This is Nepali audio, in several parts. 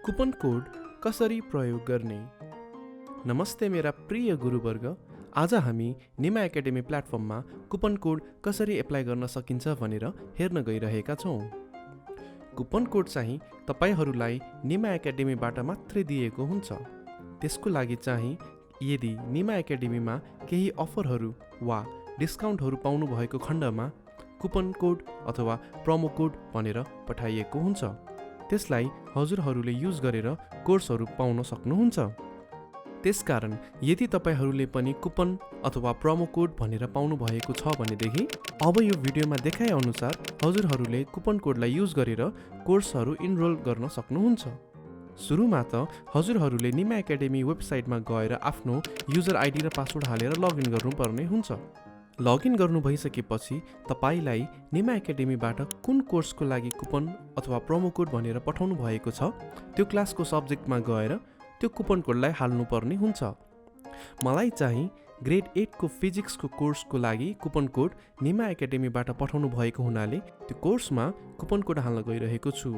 कुपन कोड कसरी प्रयोग गर्ने। नमस्ते मेरा प्रिय गुरुवर्ग, आज हामी निमा एकाडेमी प्लेटफर्ममा कुपन कोड कसरी एप्लाई गर्न सकिन्छ भनेर हेर्न गइरहेका छौँ। कुपन कोड चाहिँ तपाईहरूलाई निमा एकाडेमीबाट मात्रै दिएको हुन्छ। त्यसको लागि चाहिँ यदि निमा एकाडेमीमा केही अफरहरू वा डिस्काउन्टहरू पाउनु भएको खण्डमा कुपन कोड अथवा प्रोमो कोड भनेर पठाइएको हुन्छ। त्यसलाई हजुरहरूले युज गरेर कोर्सहरू पाउन सक्नुहुन्छ। त्यसकारण यदि तपाईहरूले पनि कुपन अथवा प्रोमो कोड भनेर पाउनु भएको छ भनेदेखि अब यो भिडियोमा देखाए अनुसार हजुरहरूले कुपन कोडलाई युज गरेर कोर्सहरू इनरोल गर्न सक्नुहुन्छ। सुरुमा त हजुरहरूले निमा एकाडेमी वेबसाइटमा गएर आफ्नो युजर आइडी र पासवर्ड हालेर लगइन गर्नुपर्ने हुन्छ। लगइन गर्नु भइसकेपछि तपाईलाई निमा एकाडेमीबाट कुन कोर्सको लागि कुपन अथवा प्रोमो कोड भनेर पठाउनु भएको छ त्यो क्लासको सब्जेक्टमा गएर त्यो कुपन कोडलाई हाल्नुपर्ने हुन्छ। मलाई चाहिँ ग्रेड 8 को फिजिक्सको कोर्सको लागि कुपन कोड निमा एकाडेमीबाट पठाउनु भएको हुनाले त्यो कोर्समा कुपन कोड हाल्न गइरहेको छु।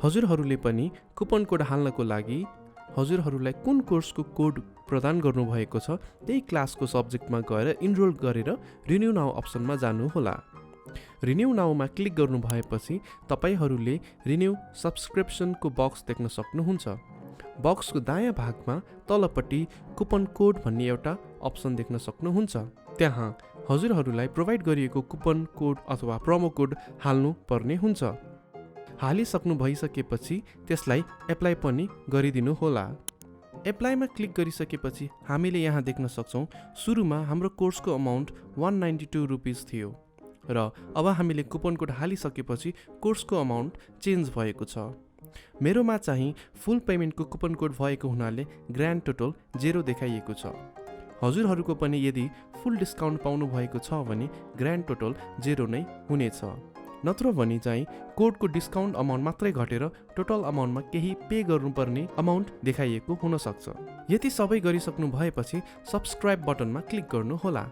हजुरहरूले पनि कुपन कोड हाल्नको लागि हजुरहरूलाई कुन कोर्सको कोड प्रदान गर्नुभएको छ त्यही क्लासको सब्जेक्टमा गएर इनरोल गरेर रिन्यू नाउ अप्सनमा जानुहोला। रिन्यू नाउमा क्लिक गर्नु भएपछि तपाईहरूले रिन्यू सब्सक्रिप्सनको बक्स देख्न सक्नुहुन्छ। बक्सको दायाँ भागमा तलपट्टि कुपन कोड भन्ने एउटा अप्सन देख्न सक्नुहुन्छ। त्यहाँ हजुरहरूलाई प्रोभाइड गरिएको कुपन कोड अथवा प्रोमो कोड हाल्नु पर्ने हुन्छ। हालिसक्नु भइसकेपछि त्यसलाई एप्लाई पनि गरिदिनु होला। एप्लाईमा क्लिक गरिसकेपछि हामीले यहाँ देख्न सक्छौँ सुरुमा हाम्रो कोर्सको अमाउन्ट 192 रुपिस थियो र अब हामीले कुपन कोड हालिसकेपछि कोर्सको अमाउन्ट चेन्ज भएको छ। मेरोमा चाहिँ फुल पेमेन्टको कुपन कोड भएको हुनाले ग्रान्ड टोटल 0 देखाइएको छ। हजुरहरूको पनि यदि फुल डिस्काउन्ट पाउनु भएको छ भने ग्रान्ड टोटल 0 नै हुनेछ। नत्र भने चाहिँ कोडको डिस्काउन्ट अमाउन्ट मात्रै घटेर टोटल अमाउन्टमा केही पे गर्नुपर्ने अमाउन्ट देखाइएको हुनसक्छ। यति सबै गरिसक्नु भएपछि सब्सक्राइब बटनमा क्लिक गर्नुहोला।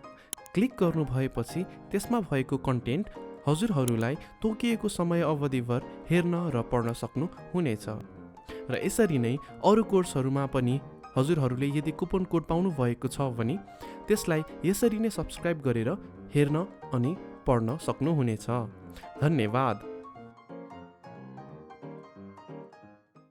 क्लिक गर्नु भएपछि त्यसमा भएको कन्टेन्ट हजुरहरूलाई तोकिएको समय अवधिभर हेर्न र पढ्न सक्नु हुनेछ। र यसरी नै अरू कोर्सहरूमा पनि हजुरहरूले यदि कुपन कोड पाउनु भएको छ भने त्यसलाई यसरी नै सब्सक्राइब गरेर हेर्न अनि पढ्न सक्नुहुनेछ। धन्यवाद।